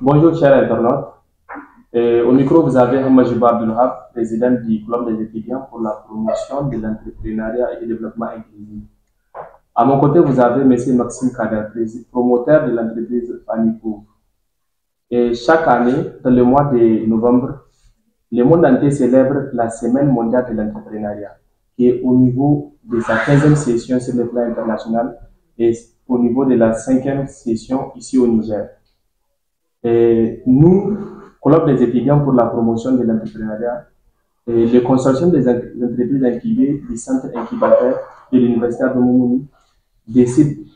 Bonjour chers internautes. Au micro, vous avez Hamajiba Abdulhab, président du Club des étudiants pour la promotion de l'entrepreneuriat et du développement inclusif. À mon côté, vous avez M. Maxime Kader, promoteur de l'entreprise Fanico. Et chaque année, dans le mois de novembre, le monde entier célèbre la Semaine mondiale de l'entrepreneuriat, qui est au niveau de sa 15e session sur le plan international et au niveau de la 5e session ici au Niger. Et nous, Club des étudiants pour la promotion de l'entrepreneuriat, et le consortium des entreprises incubées du centre incubateur de l'Université de Moumouni décide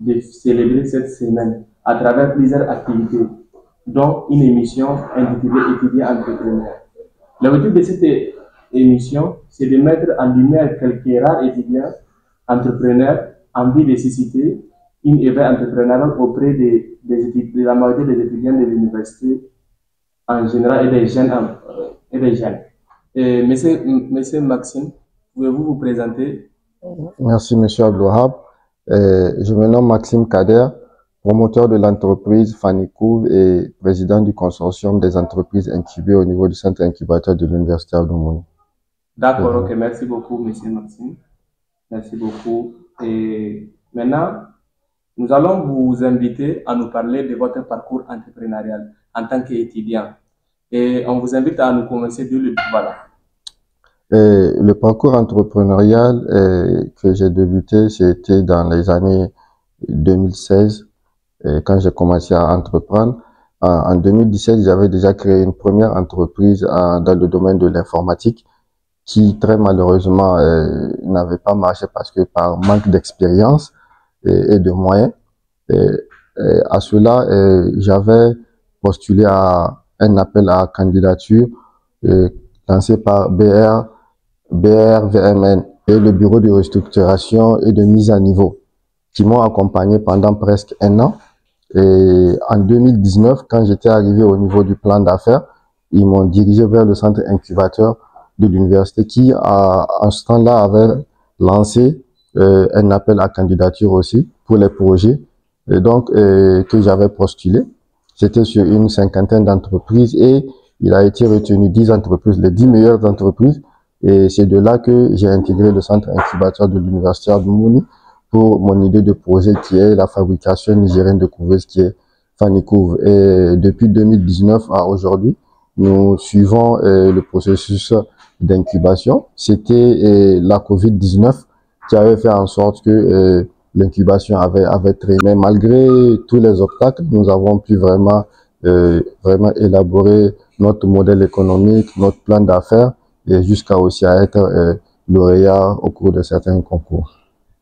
de célébrer cette semaine à travers plusieurs activités, dont une émission intitulée Étudiants entrepreneurs. L'objectif de cette émission, c'est de mettre en lumière quelques rares étudiants entrepreneurs en vue de susciter une éveil entrepreneurial auprès de la majorité des étudiants de l'université en général et des jeunes. Monsieur Maxime, pouvez-vous vous présenter? Merci, Monsieur Abdelwahab. Je me nomme Maxime Kader, promoteur de l'entreprise Fanico et président du consortium des entreprises incubées au niveau du centre incubateur de l'Université Abdou. D'accord, ok, merci beaucoup, Monsieur Maxime. Merci beaucoup. Et maintenant, nous allons vous inviter à nous parler de votre parcours entrepreneurial en tant qu'étudiant. Et on vous invite à nous commencer dès le début. Voilà. Le parcours entrepreneurial que j'ai débuté, c'était dans les années 2016, quand j'ai commencé à entreprendre. En 2017, j'avais déjà créé une première entreprise dans le domaine de l'informatique qui très malheureusement n'avait pas marché parce que par manque d'expérience et de moyens. À cela, j'avais postulé à un appel à candidature lancé par BRVMN et le bureau de restructuration et de mise à niveau qui m'ont accompagné pendant presque un an. Et en 2019, quand j'étais arrivé au niveau du plan d'affaires, ils m'ont dirigé vers le centre incubateur de l'université qui, en ce temps-là, avait lancé un appel à candidature aussi pour les projets et donc que j'avais postulé. C'était sur une cinquantaine d'entreprises et il a été retenu 10 entreprises, les 10 meilleures entreprises. Et c'est de là que j'ai intégré le centre incubateur de l'Université Abdou pour mon idée de projet qui est la fabrication nigérienne de couveuses qui est Fanicouve. Et depuis 2019 à aujourd'hui, nous suivons le processus d'incubation. C'était la COVID-19 qui avait fait en sorte que l'incubation avait traîné. Mais malgré tous les obstacles, nous avons pu vraiment élaborer notre modèle économique, notre plan d'affaires et jusqu'à aussi à être lauréat au cours de certains concours.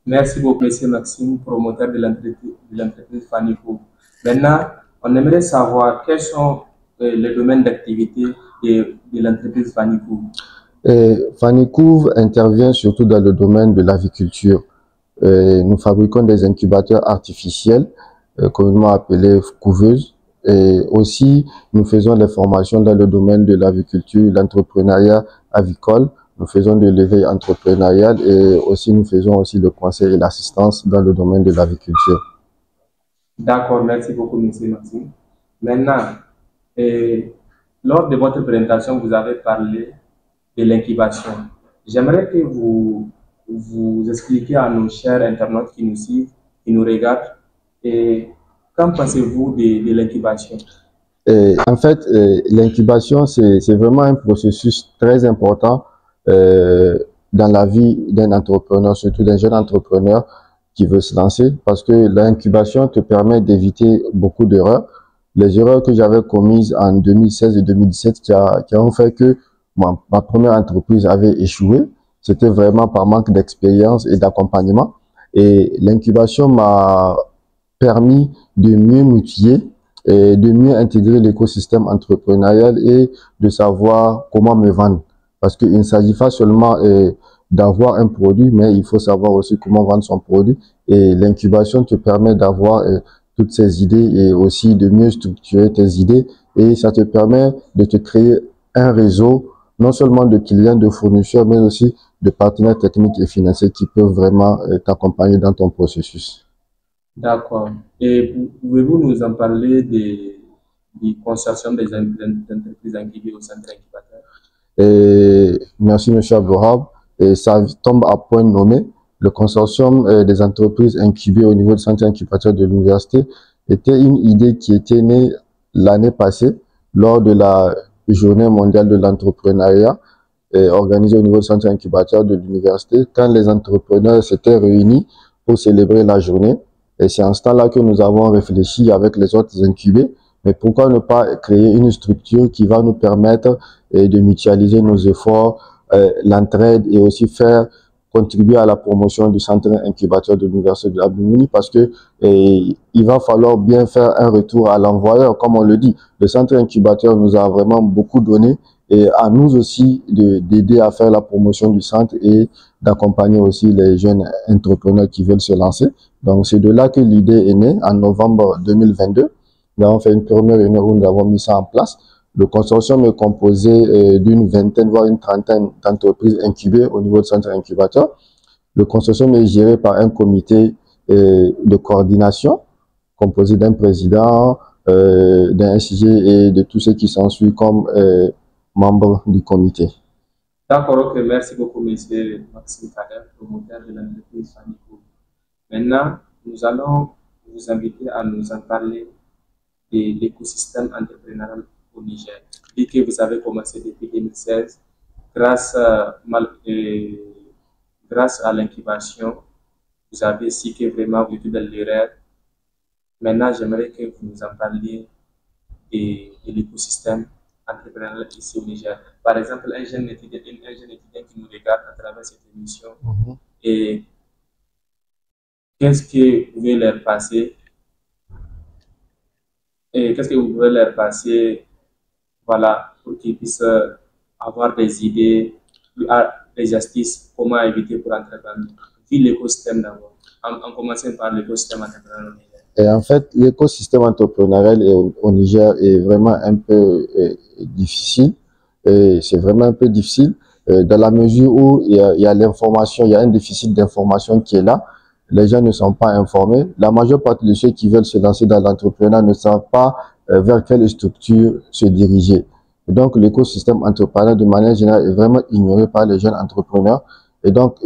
Merci beaucoup, Monsieur Maxime, promoteur de l'entreprise Fanico. Maintenant, on aimerait savoir quels sont les domaines d'activité de l'entreprise Fanico. Fanico intervient surtout dans le domaine de l'aviculture. Nous fabriquons des incubateurs artificiels, communément appelés couveuses. Et aussi, nous faisons des formations dans le domaine de l'aviculture, l'entrepreneuriat avicole. Nous faisons de l'éveil entrepreneurial et aussi nous faisons aussi le conseil et l'assistance dans le domaine de l'aviculture. D'accord, merci beaucoup, M. Maxime. Maintenant, lors de votre présentation, vous avez parlé de l'incubation. J'aimerais que vous expliquiez à nos chers internautes qui nous suivent, qui nous regardent, et qu'en pensez-vous de l'incubation? En fait, l'incubation, c'est vraiment un processus très important dans la vie d'un entrepreneur, surtout d'un jeune entrepreneur qui veut se lancer, parce que l'incubation te permet d'éviter beaucoup d'erreurs. Les erreurs que j'avais commises en 2016 et 2017 qui ont fait que ma première entreprise avait échoué, c'était vraiment par manque d'expérience et d'accompagnement. Et l'incubation m'a permis de mieux m'outiller et de mieux intégrer l'écosystème entrepreneurial et de savoir comment me vendre. Parce qu'il ne s'agit pas seulement d'avoir un produit, mais il faut savoir aussi comment vendre son produit. Et l'incubation te permet d'avoir toutes ces idées et aussi de mieux structurer tes idées. Et ça te permet de te créer un réseau, non seulement de clients, de fournisseurs, mais aussi de partenaires techniques et financiers qui peuvent vraiment t'accompagner dans ton processus. D'accord. Et pouvez-vous nous en parler du consortium des entreprises incubées au centre incubateur? Et merci, M. Abdourab. Et ça tombe à point nommé. Le consortium des entreprises incubées au niveau du centre incubateur de l'université était une idée qui était née l'année passée lors de la Journée mondiale de l'entrepreneuriat organisée au niveau du centre incubateur de l'université, quand les entrepreneurs s'étaient réunis pour célébrer la journée. Et c'est en ce temps-là que nous avons réfléchi avec les autres incubés, mais pourquoi ne pas créer une structure qui va nous permettre de mutualiser nos efforts, l'entraide et aussi faire contribuer à la promotion du centre incubateur de l'université de Abdou Mouni, parce que il va falloir bien faire un retour à l'envoyeur, comme on le dit. Le centre incubateur nous a vraiment beaucoup donné, et à nous aussi d'aider à faire la promotion du centre et d'accompagner aussi les jeunes entrepreneurs qui veulent se lancer. Donc c'est de là que l'idée est née en novembre 2022. Nous avons fait une première réunion où nous avons mis ça en place. Le consortium est composé d'une vingtaine, voire une trentaine d'entreprises incubées au niveau du centre incubateur. Le consortium est géré par un comité de coordination composé d'un président, d'un SG et de tous ceux qui s'ensuivent comme membres du comité. D'accord, ok, merci beaucoup, monsieur Maxime Kader, promoteur de l'entreprise Fanico. Maintenant, nous allons vous inviter à nous en parler de l'écosystème entrepreneurial au Niger. Vu que vous avez commencé depuis 2016, grâce à l'incubation, vous avez su que vraiment vous êtes dans l'erreur. Maintenant, j'aimerais que vous nous en parliez de l'écosystème entrepreneurial ici au Niger. Par exemple, un jeune étudiant qui nous regarde à travers cette émission, et qu'est-ce que vous pouvez leur passer voilà, pour qu'ils puissent avoir des idées, des astuces, comment éviter pour entreprendre. Vu l'écosystème d'abord, en commençant par l'écosystème entrepreneurial. Et en fait, l'écosystème entrepreneurial au Niger est vraiment un peu difficile. C'est vraiment un peu difficile dans la mesure où il y a l'information, il y a un déficit d'information qui est là. Les gens ne sont pas informés. La majeure partie de ceux qui veulent se lancer dans l'entrepreneuriat ne savent pas vers quelle structure se diriger. Et donc, l'écosystème entrepreneurial, de manière générale, est vraiment ignoré par les jeunes entrepreneurs. Et donc,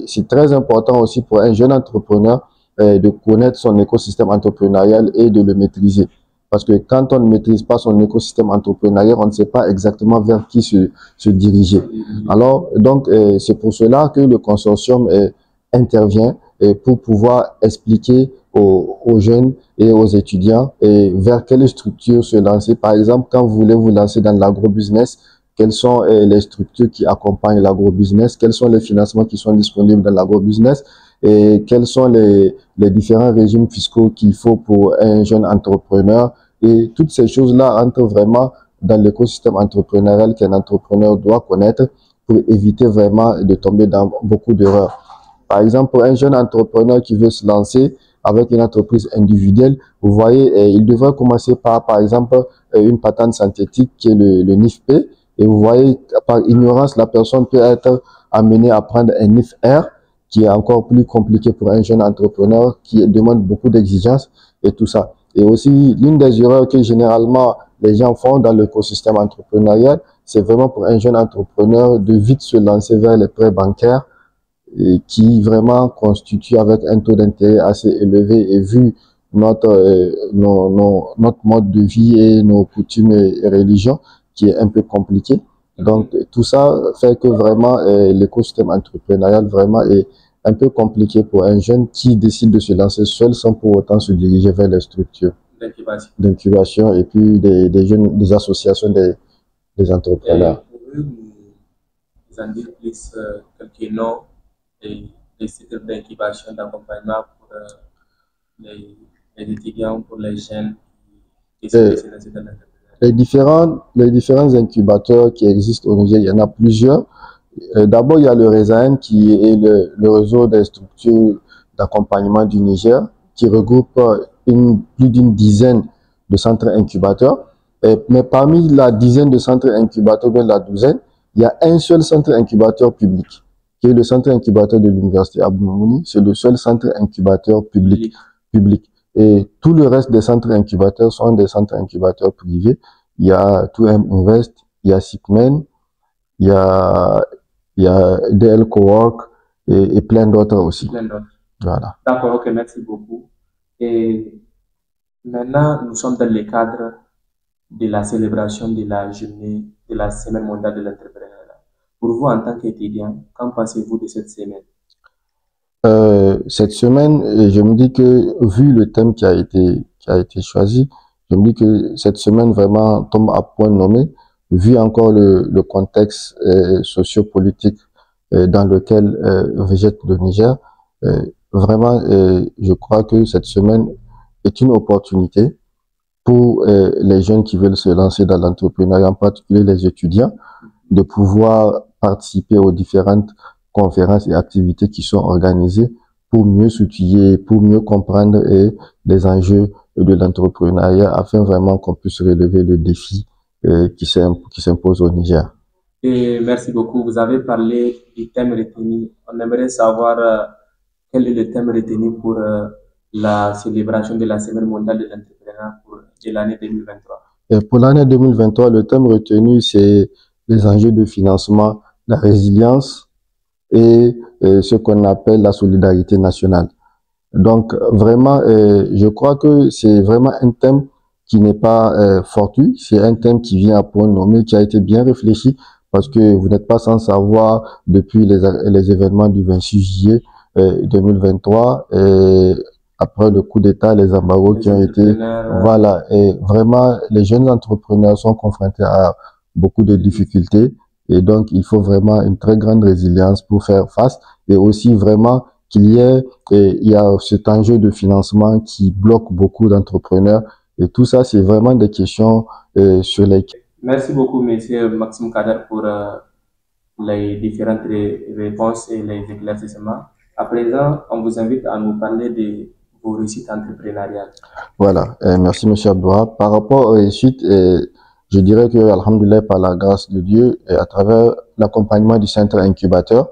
c'est très important aussi pour un jeune entrepreneur de connaître son écosystème entrepreneurial et de le maîtriser. Parce que quand on ne maîtrise pas son écosystème entrepreneurial, on ne sait pas exactement vers qui se diriger. Alors, donc, c'est pour cela que le consortium intervient pour pouvoir expliquer aux jeunes et aux étudiants vers quelle structure se lancer. Par exemple, quand vous voulez vous lancer dans l'agrobusiness, quelles sont les structures qui accompagnent l'agrobusiness, quels sont les financements qui sont disponibles dans l'agrobusiness, et quels sont les différents régimes fiscaux qu'il faut pour un jeune entrepreneur. Et toutes ces choses-là entrent vraiment dans l'écosystème entrepreneurial qu'un entrepreneur doit connaître pour éviter vraiment de tomber dans beaucoup d'erreurs. Par exemple, pour un jeune entrepreneur qui veut se lancer avec une entreprise individuelle, vous voyez, il devrait commencer par exemple, une patente synthétique qui est le NIFP. Et vous voyez, par ignorance, la personne peut être amenée à prendre un NIFR, qui est encore plus compliqué pour un jeune entrepreneur, qui demande beaucoup d'exigences et tout ça. Et aussi, l'une des erreurs que généralement les gens font dans l'écosystème entrepreneurial, c'est vraiment pour un jeune entrepreneur de vite se lancer vers les prêts bancaires, et qui vraiment constitue avec un taux d'intérêt assez élevé, et vu notre mode de vie et nos coutumes et religions, qui est un peu compliqué. Donc, tout ça fait que vraiment l'écosystème entrepreneurial vraiment est un peu compliqué pour un jeune qui décide de se lancer seul sans pour autant se diriger vers les structures d'incubation et puis des associations des entrepreneurs. Pouvez-vous nous en dire plus quelques noms des sites d'incubation, d'accompagnement pour les étudiants, pour les jeunes qui sont dans l'entrepreneuriat? Les différents incubateurs qui existent au Niger, il y en a plusieurs. D'abord, il y a le RESAN qui est le réseau des structures d'accompagnement du Niger, qui regroupe plus d'une dizaine de centres incubateurs. Mais parmi la dizaine de centres incubateurs, bien la douzaine, il y a un seul centre incubateur public, qui est le centre incubateur de l'université Abdou Moumouni. C'est le seul centre incubateur public. Et tout le reste des centres incubateurs sont des centres incubateurs privés. Il y a 2M Invest, il y a Sipmen, il y a, il y a DL Cowork et plein d'autres aussi. Plein d'autres. Voilà. D'accord, ok, merci beaucoup. Et maintenant, nous sommes dans le cadre de la célébration de la journée de la Semaine mondiale de l'entrepreneuriat. Pour vous, en tant qu'étudiant, qu'en pensez-vous de cette semaine? Cette semaine, je me dis que vu le thème qui a été choisi, je me dis que cette semaine vraiment tombe à point nommé, vu encore le contexte sociopolitique dans lequel végète le Niger. Vraiment, je crois que cette semaine est une opportunité pour les jeunes qui veulent se lancer dans l'entrepreneuriat, en particulier les étudiants, de pouvoir participer aux différentes conférences et activités qui sont organisées pour mieux s'outiller, pour mieux comprendre les enjeux de l'entrepreneuriat afin vraiment qu'on puisse relever le défi qui s'impose au Niger. Et merci beaucoup. Vous avez parlé du thème retenu. On aimerait savoir quel est le thème retenu pour la célébration de la Semaine mondiale de l'entrepreneuriat de l'année 2023. Et pour l'année 2023, le thème retenu, c'est les enjeux de financement, la résilience et ce qu'on appelle la solidarité nationale. Donc vraiment, je crois que c'est vraiment un thème qui n'est pas fortuit, c'est un thème qui vient à point nommé, qui a été bien réfléchi, parce que vous n'êtes pas sans savoir, depuis les événements du 26 juillet 2023, après le coup d'État, les embargos qui ont été, voilà, et vraiment, les jeunes entrepreneurs sont confrontés à beaucoup de difficultés, et donc il faut vraiment une très grande résilience pour faire face, et aussi vraiment il y a cet enjeu de financement qui bloque beaucoup d'entrepreneurs, et tout ça, c'est vraiment des questions sur lesquelles... Merci beaucoup, monsieur Maxime Kader, pour les différentes réponses et les éclaircissements. À présent, on vous invite à nous parler de vos réussites entrepreneuriales. Voilà, merci monsieur Abdoua. Par rapport aux réussites, je dirais que, alhamdoulilah, par la grâce de Dieu, et à travers l'accompagnement du centre incubateur,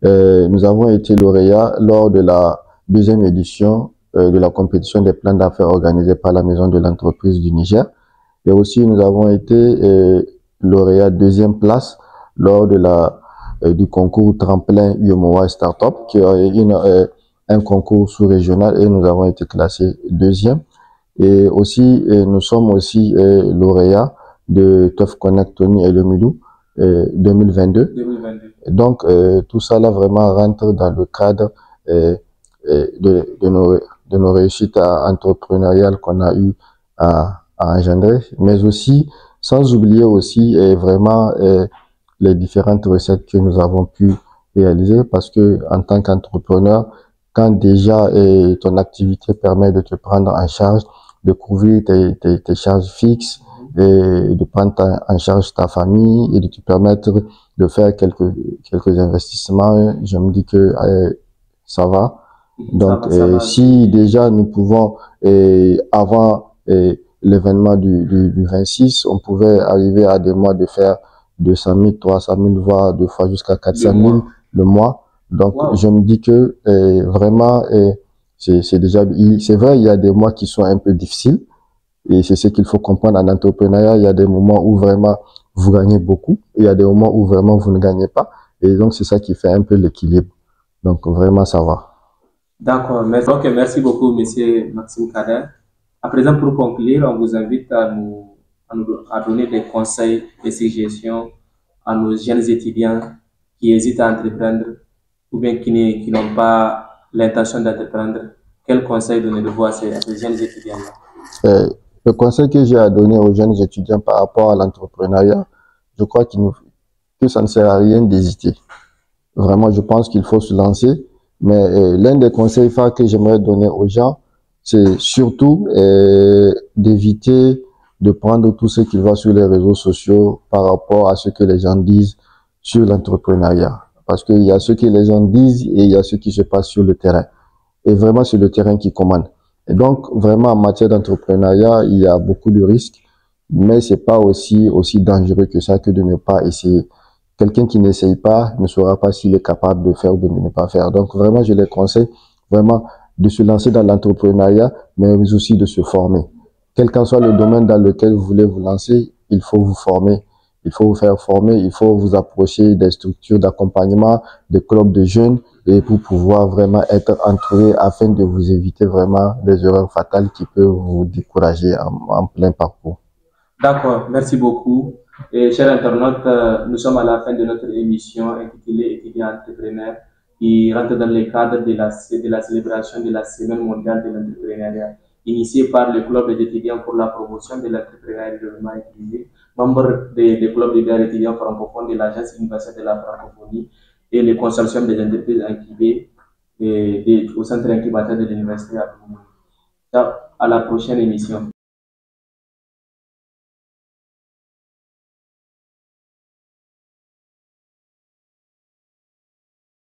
nous avons été lauréats lors de la deuxième édition de la compétition des plans d'affaires organisée par la Maison de l'entreprise du Niger. Et aussi, nous avons été lauréats deuxième place lors de du concours tremplin UMOA Startup, qui est un concours sous-régional, et nous avons été classés deuxième. Et aussi, nous sommes aussi lauréats de TUF Connect Tony et le Milou 2022. Donc, tout ça là vraiment rentre dans le cadre de nos réussites entrepreneuriales qu'on a eu à engendrer, mais aussi, sans oublier aussi vraiment les différentes recettes que nous avons pu réaliser, parce que en tant qu'entrepreneur, quand déjà ton activité permet de te prendre en charge, de couvrir tes charges fixes, et de prendre en charge ta famille et de te permettre de faire quelques investissements, je me dis que ça va. Donc, ça va. Si déjà nous pouvons, avant l'événement du 26, on pouvait arriver à des mois de faire 200 000, 300 000, voire deux fois jusqu'à 400 000 le mois. Donc, je me dis que vraiment, c'est déjà, c'est vrai, il y a des mois qui sont un peu difficiles. Et c'est ce qu'il faut comprendre en entrepreneuriat. Il y a des moments où vraiment vous gagnez beaucoup. Et il y a des moments où vraiment vous ne gagnez pas. Et donc, c'est ça qui fait un peu l'équilibre. Donc, vraiment, ça va. D'accord. Merci beaucoup, monsieur Maxime Kader. À présent, pour conclure, on vous invite à donner des conseils, des suggestions à nos jeunes étudiants qui hésitent à entreprendre ou bien qui n'ont pas l'intention d'entreprendre. Quels conseils donnez-vous à ces jeunes étudiants-là? Le conseil que j'ai à donner aux jeunes étudiants par rapport à l'entrepreneuriat, je crois que ça ne sert à rien d'hésiter. Vraiment, je pense qu'il faut se lancer. Mais l'un des conseils phares que j'aimerais donner aux gens, c'est surtout d'éviter de prendre tout ce qui va sur les réseaux sociaux par rapport à ce que les gens disent sur l'entrepreneuriat. Parce qu'il y a ce que les gens disent et il y a ce qui se passe sur le terrain. Et vraiment, c'est le terrain qui commande. Et donc, vraiment, en matière d'entrepreneuriat, il y a beaucoup de risques, mais c'est pas aussi dangereux que ça que de ne pas essayer. Quelqu'un qui n'essaye pas ne saura pas s'il est capable de faire ou de ne pas faire. Donc, vraiment, je les conseille vraiment de se lancer dans l'entrepreneuriat, mais aussi de se former. Quel qu'en soit le domaine dans lequel vous voulez vous lancer, il faut vous former. Il faut vous faire former, il faut vous approcher des structures d'accompagnement, des clubs de jeunes, et pour pouvoir vraiment être entouré afin de vous éviter vraiment des erreurs fatales qui peuvent vous décourager en plein parcours. D'accord, merci beaucoup. Et chers internautes, nous sommes à la fin de notre émission intitulée Étudiants entrepreneurs qui rentre dans le cadre de la célébration de la Semaine mondiale de l'entrepreneuriat, initiée par le Club des étudiants pour la promotion de l'entrepreneuriat et du développement inclusif, membre des clubs des étudiants francophones de l'Agence universelle de la francophonie et le consortium des entreprises incubées au centre incubateur de l'Université à Toulouse. À la prochaine émission.